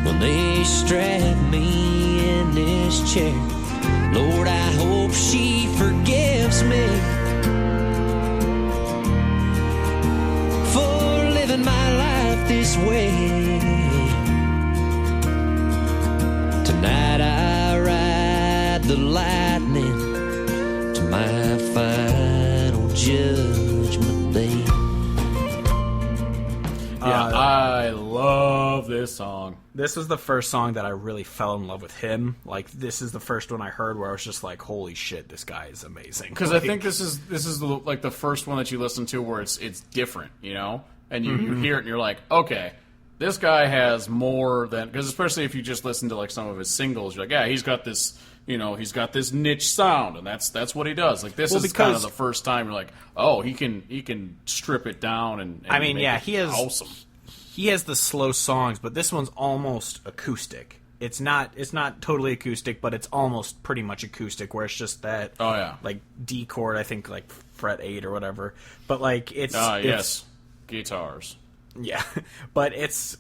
when they strap me in this chair. Lord, I hope she forgives me for living my life this way. Tonight I ride the lightning to my final judgment day. I love this song. This was the first song that I really fell in love with him. Like, this is the first one I heard where I was just like, holy shit, this guy is amazing. Because I think this is the first one that you listen to where it's different, and you hear it and you're like, okay, this guy has more than, because especially if you just listen to like some of his singles, you're like, yeah, he's got this, he's got this niche sound, and that's what he does. Like, this is kind of the first time you're like, oh, he can strip it down and I mean, yeah, he is awesome. He has the slow songs, but this one's almost acoustic. It's not totally acoustic, but it's almost pretty much acoustic, where it's just that like D chord, I think like fret 8 or whatever. But like it's guitars. Yeah, but it's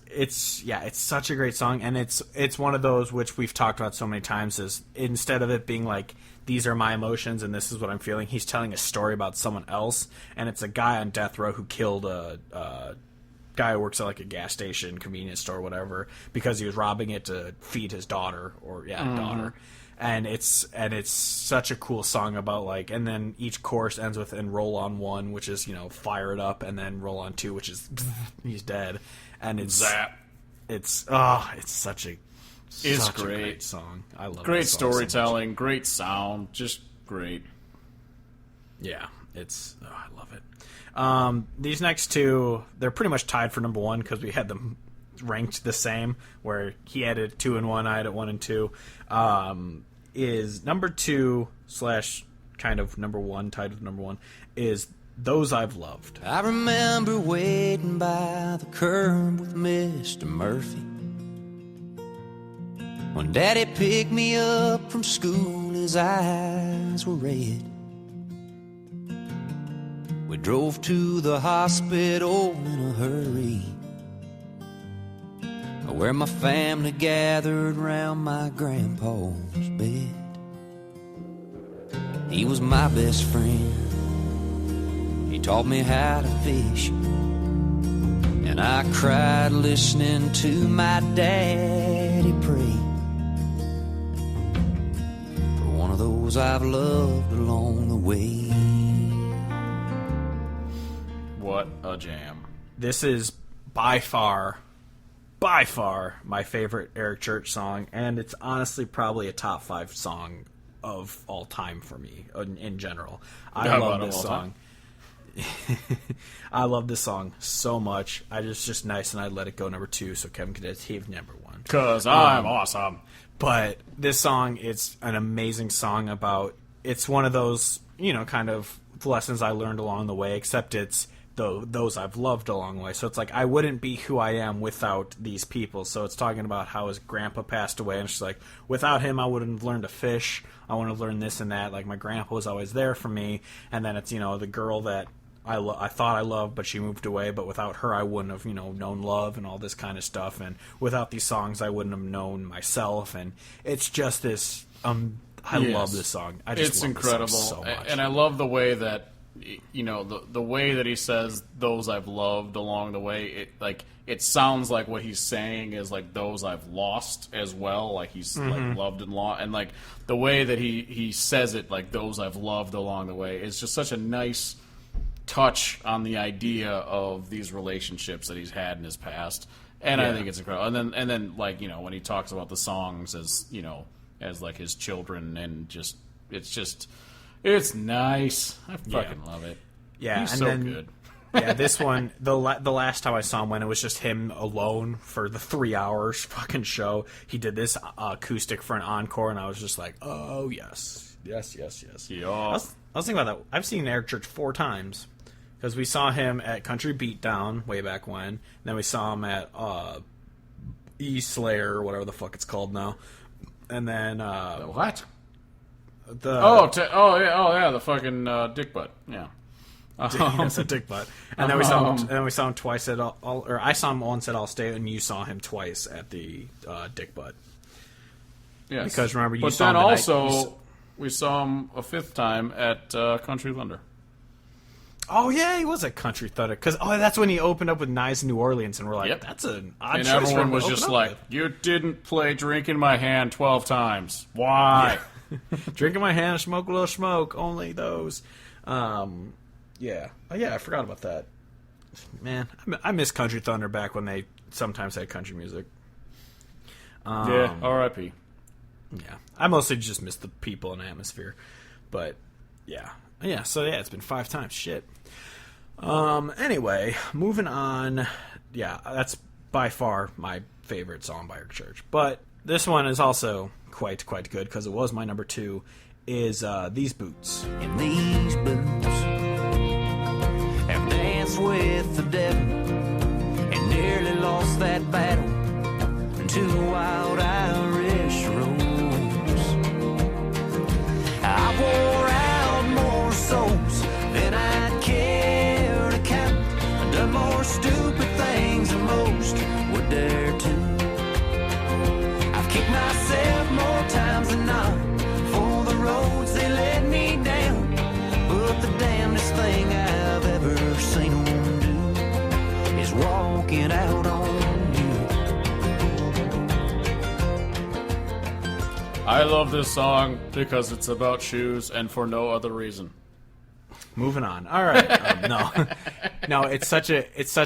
such a great song, and it's one of those which we've talked about so many times, is instead of it being like, these are my emotions and this is what I'm feeling, he's telling a story about someone else, and it's a guy on death row who killed a guy who works at like a gas station, convenience store, whatever, because he was robbing it to feed his daughter, daughter. And it's such a cool song about like, and then each chorus ends with "and roll on 1," which is fire it up, and then roll on 2, which is he's dead, and it's zap. It's such a great song. I love it. Great storytelling, great sound, just great. Yeah, I love it. These next 2, they're pretty much tied for number 1 because we had them ranked the same, where he had it 2 and 1, I had it 1 and 2. Is number 2 / kind of number one, tied with number one, is Those I've Loved. I remember waiting by the curb with Mr. Murphy when Daddy picked me up from school, his eyes were red. We drove to the hospital in a hurry, where my family gathered round my grandpa's bed. He was my best friend. He taught me how to fish, and I cried listening to my daddy pray for one of those I've loved along the way. What a jam. This is by far my favorite Eric Church song, and it's honestly probably a top 5 song of all time for me in general. I love this song. I love this song so much. It's just nice, and I let it go number 2 so Kevin could achieve number 1. Because I'm awesome. But this song, it's an amazing song about, it's one of those, kind of lessons I learned along the way, except it's those I've loved along the way. So it's like, I wouldn't be who I am without these people. So it's talking about how his grandpa passed away, and it's just like, without him, I wouldn't have learned to fish. I wouldn't have learned this and that. Like, my grandpa was always there for me. And then it's, the girl that I thought I loved, but she moved away. But without her, I wouldn't have, known love and all this kind of stuff. And without these songs, I wouldn't have known myself. And it's just this, I love this song. It's love incredible. This song so much. And I love the way that, the way that he says those I've loved along the way, it sounds like what he's saying is like those I've lost as well, like he's like loved and lost, and like the way that he says it, like those I've loved along the way, is just such a nice touch on the idea of these relationships that he's had in his past, and I think it's incredible. And then like when he talks about the songs as as like his children, and it's nice. I fucking love it. Yeah, he's and so then, good. Yeah, this one, the last time I saw him, when it was just him alone for the 3 hours fucking show, he did this acoustic for an encore, and I was just like, oh, yes. Yes. Yeah. I was thinking about that. I've seen Eric Church 4 times, because we saw him at Country Beatdown way back when, and then we saw him at E-Slayer, or whatever the fuck it's called now, and then... What? The the fucking dick butt. Yeah. It's a dick butt. And then we saw him twice at or I saw him once at Allstate, and you saw him twice at the dick butt. Yes. Because remember, you but saw then him also we saw him a 5th time at Country Thunder. Oh yeah, he was at Country Thunder, because that's when he opened up with Knives in New Orleans, and we're like, that's an odd choice. And everyone was just like, "You didn't play Drink in My Hand 12 times. Why?" Yeah. Drink in my hand, smoke a little smoke, only those. Yeah. Oh, yeah, I forgot about that. Man, I miss Country Thunder back when they sometimes had country music. Yeah, R.I.P. Yeah. I mostly just miss the people and atmosphere. But, yeah. Yeah, so yeah, it's been 5 times. Shit. Anyway, moving on. Yeah, that's by far my favorite song by Eric Church. But this one is also quite good, because it was my number 2, is These Boots. In these boots have danced with the devil and nearly lost that battle to wild Irish rose. I wore out more souls than I'd care to count. I done more stupid things than most would dare to. I've kicked myself more times than not for the roads they led me down. But the damnedest thing I've ever seen them do is walking out on you. I love this song because it's about shoes and for no other reason. Moving on. All right. No, it's such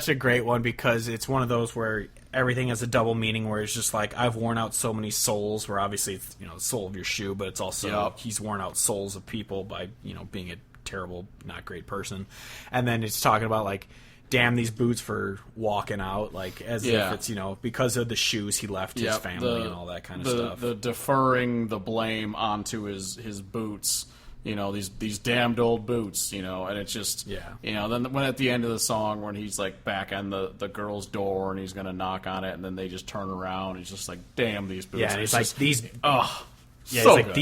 a great one, because it's one of those where everything has a double meaning, where it's just like, I've worn out so many souls, where obviously it's, the sole of your shoe, but it's also he's worn out souls of people by, being a terrible, not great person. And then it's talking about like, damn these boots for walking out, like as if it's, because of the shoes he left his family and all that kind of stuff. The deferring the blame onto his boots these damned old boots, and it's just, then when at the end of the song when he's like back on the girl's door and he's gonna knock on it and then they just turn around, he's just like, damn these boots. Yeah, and he's like, these yeah, so it's like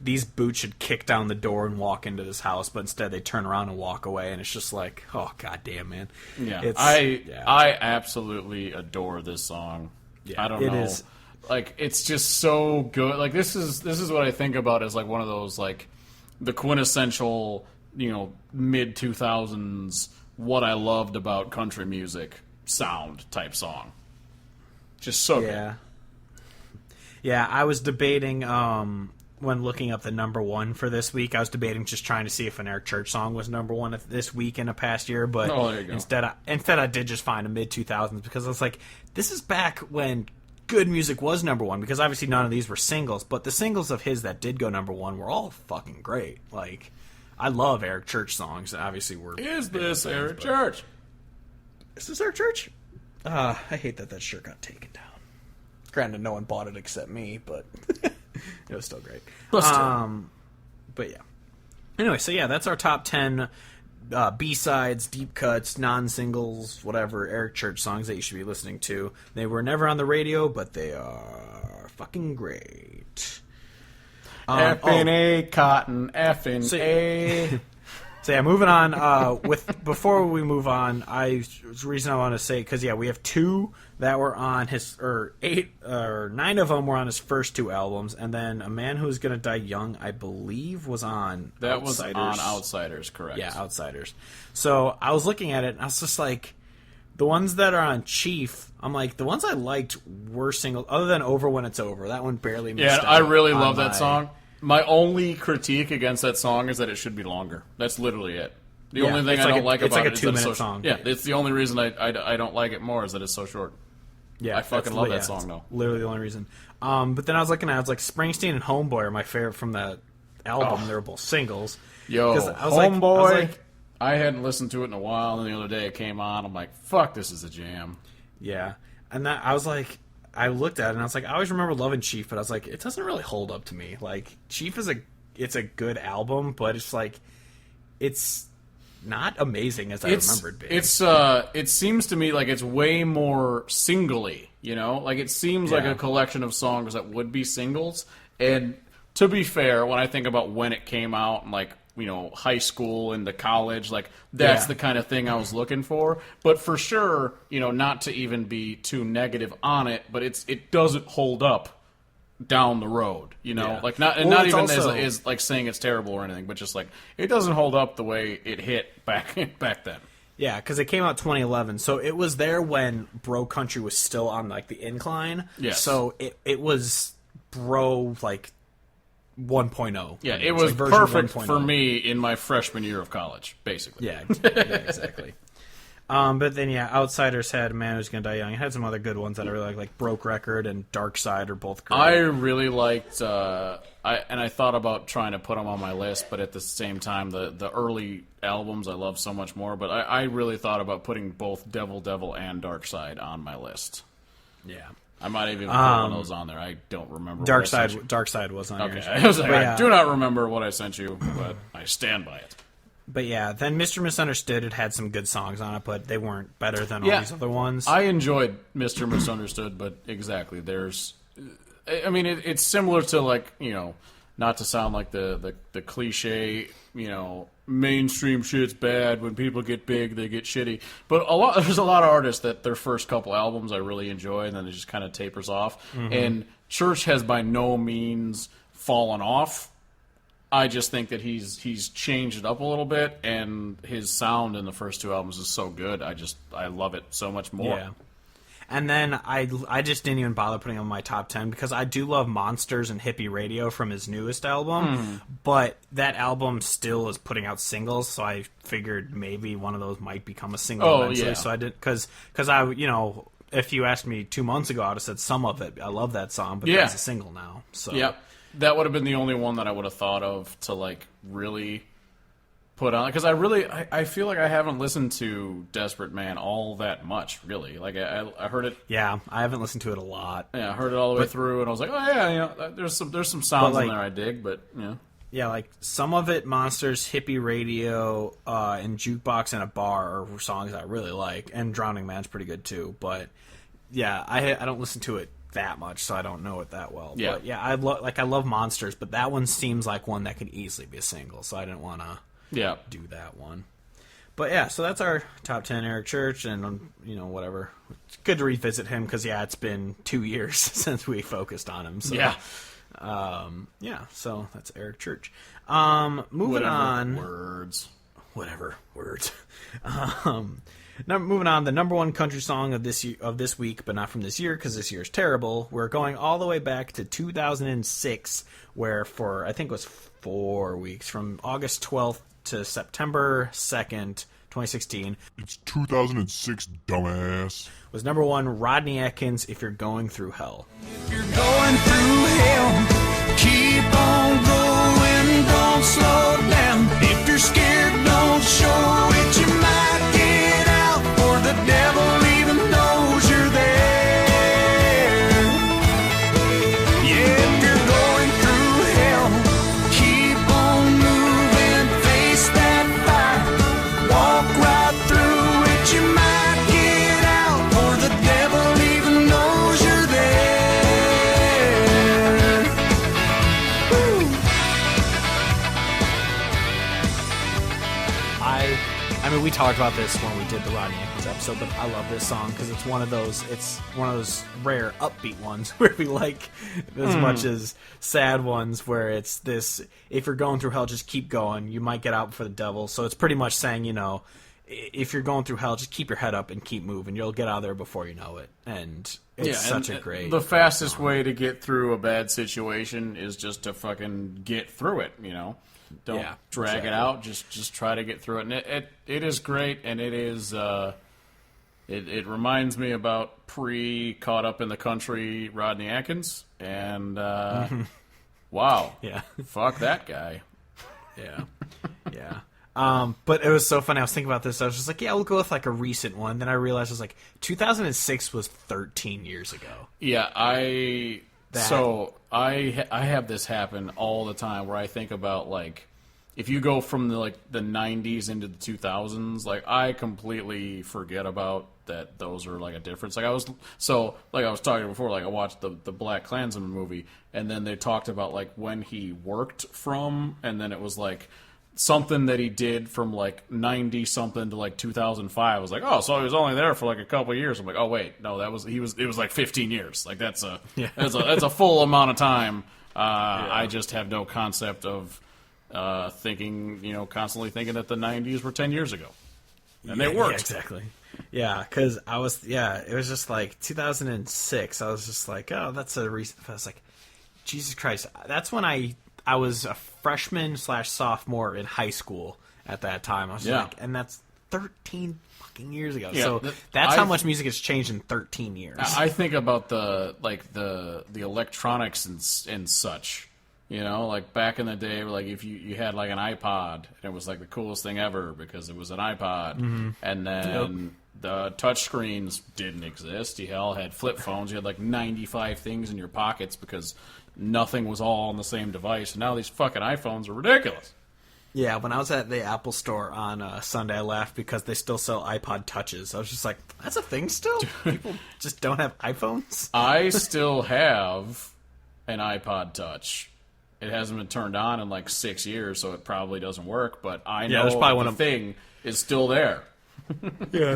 these boots should kick down the door and walk into this house, but instead they turn around and walk away, and it's just like, oh goddamn, man. Yeah, I absolutely adore this song. Yeah, I don't know. Is. Like, it's just so good. Like, this is what I think about as like one of those like the quintessential, mid 2000s what I loved about country music sound type song. Just so good. Yeah, I was debating when looking up the number one for this week. I was debating just trying to see if an Eric Church song was number one this week in a past year, but there you go. instead I did just find a mid 2000s because I was like, this is back when good music was number one, because obviously none of these were singles, but the singles of his that did go number one were all fucking great. Like, I love Eric Church songs. Obviously, Is this Eric Church? Is this Eric Church? I hate that shirt got taken down. Granted, no one bought it except me, but it was still great. But yeah. Anyway, so yeah, that's our top 10 B-sides, deep cuts, non-singles, whatever, Eric Church songs that you should be listening to. They were never on the radio, but they are fucking great. Effing A, Cotton, effing A. So yeah, moving on. Before we move on, the reason I want to say, because we have two that were on his, or 9 of them were on his first 2 albums, and then A Man Who's Gonna Die Young, I believe, was on that Outsiders. Was on Outsiders, correct? Yeah, Outsiders. So I was looking at it, and I was just like, the ones that are on Chief, I'm like, the ones I liked were single, other than Over When It's Over. That one barely missed out. I really love that song. My only critique against that song is that it should be longer. That's literally it. The only thing I don't like about it is that it's so short. Song. Yeah, it's the only reason I don't like it more is that it's so short. Yeah, I fucking love that song, though. Literally the only reason. But then I was looking at it, I was like, Springsteen and Homeboy are my favorite from that album. They were both singles. Yo, Homeboy, I hadn't listened to it in a while, and the other day it came on. I'm like, fuck, this is a jam. Yeah. And I was like, I looked at it and I was like, I always remember loving Chief, but I was like, it doesn't really hold up to me. Like, Chief is a good album, but it's like, it's not amazing as I remembered being. It seems to me like it's way more singly, Like, it seems like a collection of songs that would be singles. And to be fair, when I think about when it came out and like, high school into college, like that's the kind of thing I was looking for. But for sure, not to even be too negative on it, but it doesn't hold up down the road, like not even also, as like saying it's terrible or anything, but just like it doesn't hold up the way it hit back then. Yeah, because it came out 2011, so it was there when Bro Country was still on like the incline. Yes. So it was Bro like 1.0. Yeah, it was like perfect for me in my freshman year of college, basically. Yeah, exactly. But then, Outsiders had A Man Who's Gonna Die Young. It had some other good ones that I really like Broke Record and Dark Side are both great. I really liked, I thought about trying to put them on my list, but at the same time, the early albums I love so much more, but I really thought about putting both Devil Devil and Dark Side on my list. Yeah. I might even put one of those on there. I don't remember. Dark Side was on okay. yours. I was like, I do not remember what I sent you, but I stand by it. But yeah, then Mr. Misunderstood, it had some good songs on it, but they weren't better than all these other ones. I enjoyed Mr. Misunderstood, but exactly, it's similar to like, not to sound like the cliche, mainstream shit's bad. When people get big, they get shitty. But there's a lot of artists that their first couple albums I really enjoy, and then it just kind of tapers off. Mm-hmm. And Church has by no means fallen off. I just think that he's changed it up a little bit, and his sound in the first 2 albums is so good. I love it so much more. Yeah. And then I just didn't even bother putting him on my top 10 because I do love Monsters and Hippie Radio from his newest album, but that album still is putting out singles, so I figured maybe one of those might become a single eventually. Yeah. So I did because I if you asked me 2 months ago, I would have said Some of It. I love that song, but that's a single now. So yeah, that would have been the only one that I would have thought of to like really put on, because I feel like I haven't listened to Desperate Man all that much, really. Like I heard it. Yeah, I haven't listened to it a lot. Yeah, I heard it all the way through, and I was like, oh yeah, there's some sounds in there I dig, but yeah. Yeah, like some of it, Monsters, Hippie Radio, and Jukebox in a Bar are songs I really like, and Drowning Man's pretty good too. But yeah, I don't listen to it that much, so I don't know it that well. Yeah. But yeah, I love Monsters, but that one seems like one that could easily be a single, so I didn't want to do that one. But yeah, so that's our top 10 Eric Church, and whatever. It's good to revisit him because it's been 2 years since we focused on him. So, so that's Eric Church. Moving on. Whatever words. Moving on, the number one country song of this week, but not from this year because this year is terrible. We're going all the way back to 2006, where for I think it was 4 weeks, from August 12th to September 2nd, 2016. It's 2006, dumbass. Was number one, Rodney Atkins, If You're Going Through Hell. If you're going through hell, keep on going, don't slow down. If you're scared, don't show it, you might get out, or the devil even knows you're there. Yeah, if you're going through hell, keep on moving, face that fire, walk right through it, you might get out, or the devil even knows you're there. Woo. I mean, we talked about this when we did the Rodney Atkins episode, but I love this song because it's one of those rare upbeat ones where we like as much as sad ones where it's this, if you're going through hell, just keep going. You might get out before the devil. So it's pretty much saying, if you're going through hell, just keep your head up and keep moving. You'll get out of there before you know it. And it's such a great The fastest way to get through a bad situation is just to fucking get through it, Don't drag it out. Just try to get through it. And it is great, and it is it reminds me about pre-Caught Up in the Country Rodney Atkins, and wow, Yeah. fuck that guy. Yeah. Yeah. But it was so funny. I was thinking about this. I was just like, we'll go with like a recent one. Then I realized I was like, 2006 was 13 years ago. Yeah, I have this happen all the time where I think about like if you go from the 90s into the 2000s, like I completely forget about that those are like a difference. Like I was talking before, like I watched the Black Klansman movie, and then they talked about like when he worked from, and then it was like something that he did from like 90 something to like 2005. I was like, oh, so he was only there for like a couple of years. I'm like, oh wait, no, it was like 15 years. Like that's a full amount of time. I just have no concept of constantly thinking that the 90s were 10 years ago, and they worked. Yeah, exactly. Yeah, because it was just like 2006. I was just like, oh, that's a recent. I was like, Jesus Christ, that's when I was a freshman / sophomore in high school at that time. I was like, and that's 13 fucking years ago. Yeah, so that's how much music has changed in 13 years. I think about the electronics and such. Like back in the day, like if you had like an iPod, and it was like the coolest thing ever because it was an iPod, and then the touch screens didn't exist. You all had flip phones. You had like 95 things in your pockets because nothing was all on the same device. And now these fucking iPhones are ridiculous. Yeah, when I was at the Apple store on Sunday, I laughed because they still sell iPod Touches. I was just like, that's a thing still? People just don't have iPhones? I still have an iPod Touch. It hasn't been turned on in like 6 years, so it probably doesn't work. But I know there's probably the thing is still there. Yeah,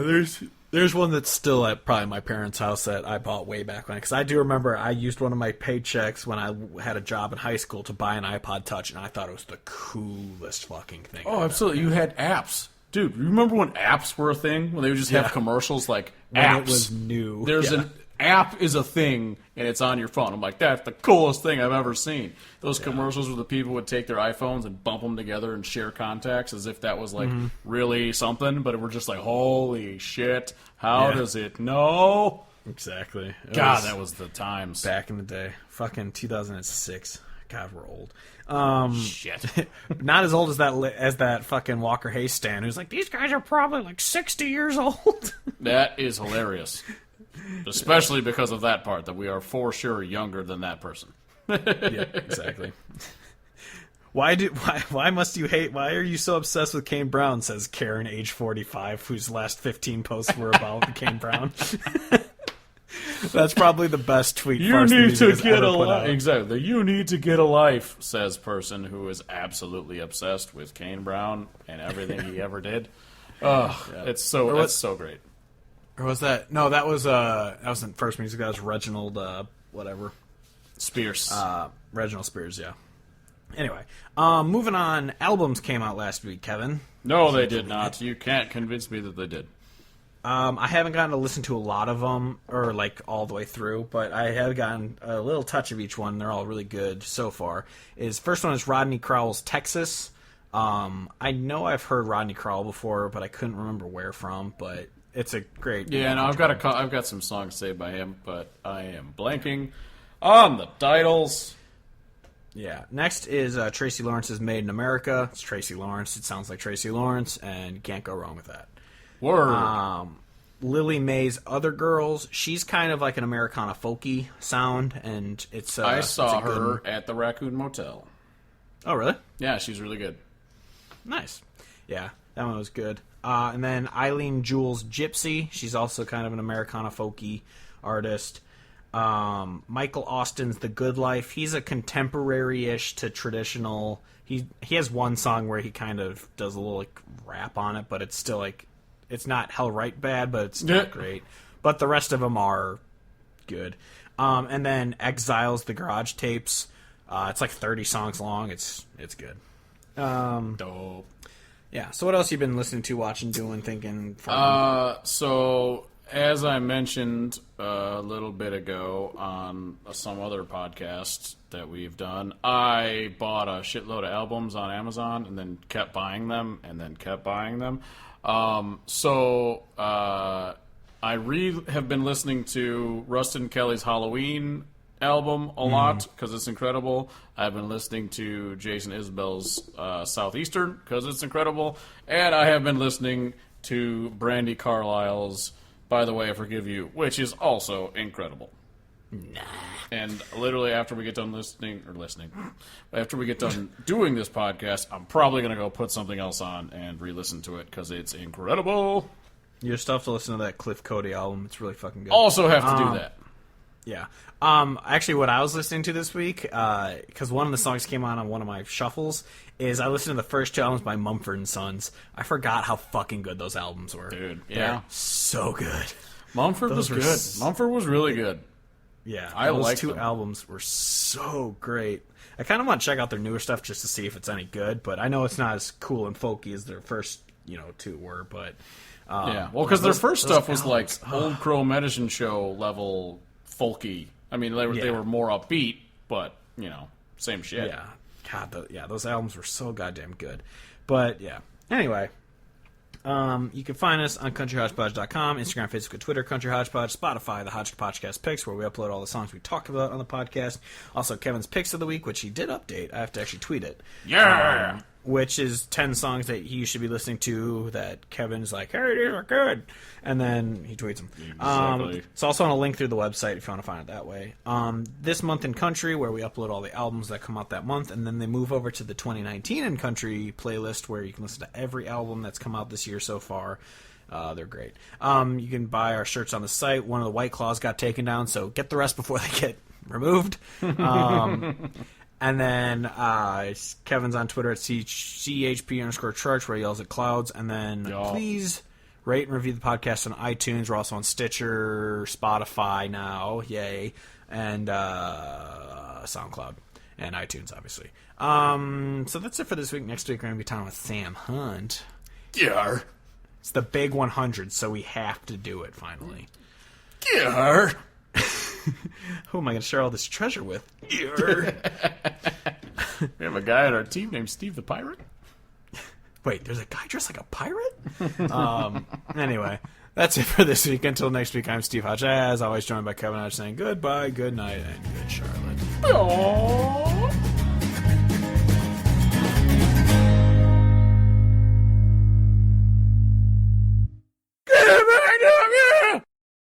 there's one that's still at probably my parents' house that I bought way back when. Because I do remember I used one of my paychecks when I had a job in high school to buy an iPod Touch, and I thought it was the coolest fucking thing. Oh, absolutely. You had apps. Dude, you remember when apps were a thing? When they would just have commercials like when apps. It was new. There's an app is a thing, and it's on your phone. I'm like, that's the coolest thing I've ever seen. Those commercials where the people would take their iPhones and bump them together and share contacts as if that was like really something, but we're just like, holy shit, how does it know? Exactly. God, that was the times. Back in the day. Fucking 2006. God, we're old. Shit. Not as old as that fucking Walker Hayes stan who's like, these guys are probably like 60 years old. That is hilarious. Especially because of that part, that we are for sure younger than that person. Yeah, exactly. Why must you hate? Why are you so obsessed with Kane Brown? Says Karen, age 45, whose last 15 posts were about Kane Brown. That's probably the best tweet. You Varsity need Music to has get ever a put life. out. Exactly. You need to get a life, says person who is absolutely obsessed with Kane Brown and everything he ever did. Oh, it's so great. Or was that? No, that wasn't First Music. That was Reginald, whatever. Spears. Reginald Spears, yeah. Anyway, moving on. Albums came out last week, Kevin. No, they did not. You can't convince me that they did. I haven't gotten to listen to a lot of them, or like all the way through, but I have gotten a little touch of each one. They're all really good so far. First one is Rodney Crowell's Texas. I know I've heard Rodney Crowell before, but I couldn't remember where from. But it's a great. Yeah, no, I've got some songs saved by him, but I am blanking on the titles. Yeah. Next is Tracy Lawrence's Made in America. It's Tracy Lawrence. It sounds like Tracy Lawrence, and you can't go wrong with that. Word. Lily Mae's Other Girls. She's kind of like an Americana folky sound, and it's. I saw her at the Raccoon Motel. Oh, really? Yeah, she's really good. Nice. Yeah, that one was good. And then Eileen Jewell's Gypsy. She's also kind of an Americana folky artist. Michael Austin's The Good Life. He's a contemporary-ish to traditional. He has one song where he kind of does a little like rap on it, but it's still like it's not hell right bad, but it's not great. But the rest of them are good. And then Exiles The Garage Tapes. It's like 30 songs long. It's good. Dope. Yeah. So what else you been listening to, watching, doing, thinking? So as I mentioned a little bit ago on some other podcast that we've done, I bought a shitload of albums on Amazon and then kept buying them and then kept buying them. I have been listening to Rustin Kelly's Halloween album a lot because it's incredible. I've been listening to Jason Isbell's Southeastern because it's incredible. And I have been listening to Brandy Carlisle's By the Way I Forgive You, which is also incredible. Nah. And literally after we get done after we get done doing this podcast, I'm probably going to go put something else on and re-listen to it because it's incredible. You still have to listen to that Cliff Cody album. It's really fucking good. Also have to do that. Yeah. Actually, what I was listening to this week, because one of the songs came on one of my shuffles, is I listened to the first two albums by Mumford & Sons. I forgot how fucking good those albums were. Dude, yeah. They're so good. Mumford was good. Mumford was really good. Yeah, I those like two them. albums were so great. I kind of want to check out their newer stuff just to see if it's any good, but I know it's not as cool and folky as their first, two were, but... yeah, well, because their first stuff was like albums, Old Crow Medicine Show level folky. I mean, they were more upbeat, but, same shit. Yeah. God, those albums were so goddamn good. But, yeah. Anyway, you can find us on countryhodgepodge.com, Instagram, Facebook, and Twitter, Country Hodgepodge, Spotify, the Hodgepodcast Picks, where we upload all the songs we talk about on the podcast. Also, Kevin's Picks of the Week, which he did update. I have to actually tweet it. Yeah! Which is 10 songs that you should be listening to that Kevin's like, hey, these are good. And then he tweets them. Exactly. It's also on a link through the website if you want to find it that way. This Month in Country, where we upload all the albums that come out that month, and then they move over to the 2019 in Country playlist, where you can listen to every album that's come out this year so far. They're great. You can buy our shirts on the site. One of the White Claws got taken down, so get the rest before they get removed. And then Kevin's on Twitter at CHP_Church, where he yells at clouds. And then please rate and review the podcast on iTunes. We're also on Stitcher, Spotify now, yay, and SoundCloud, and iTunes, obviously. So that's it for this week. Next week, we're going to be talking with Sam Hunt. Yeah. It's the big 100, so we have to do it finally. Yeah. Who am I going to share all this treasure with? We have a guy on our team named Steve the Pirate. Wait, there's a guy dressed like a pirate? Anyway, that's it for this week. Until next week, I'm Steve Hodge, as always joined by Kevin Hodge saying goodbye, good night, and good Charlotte. Aww.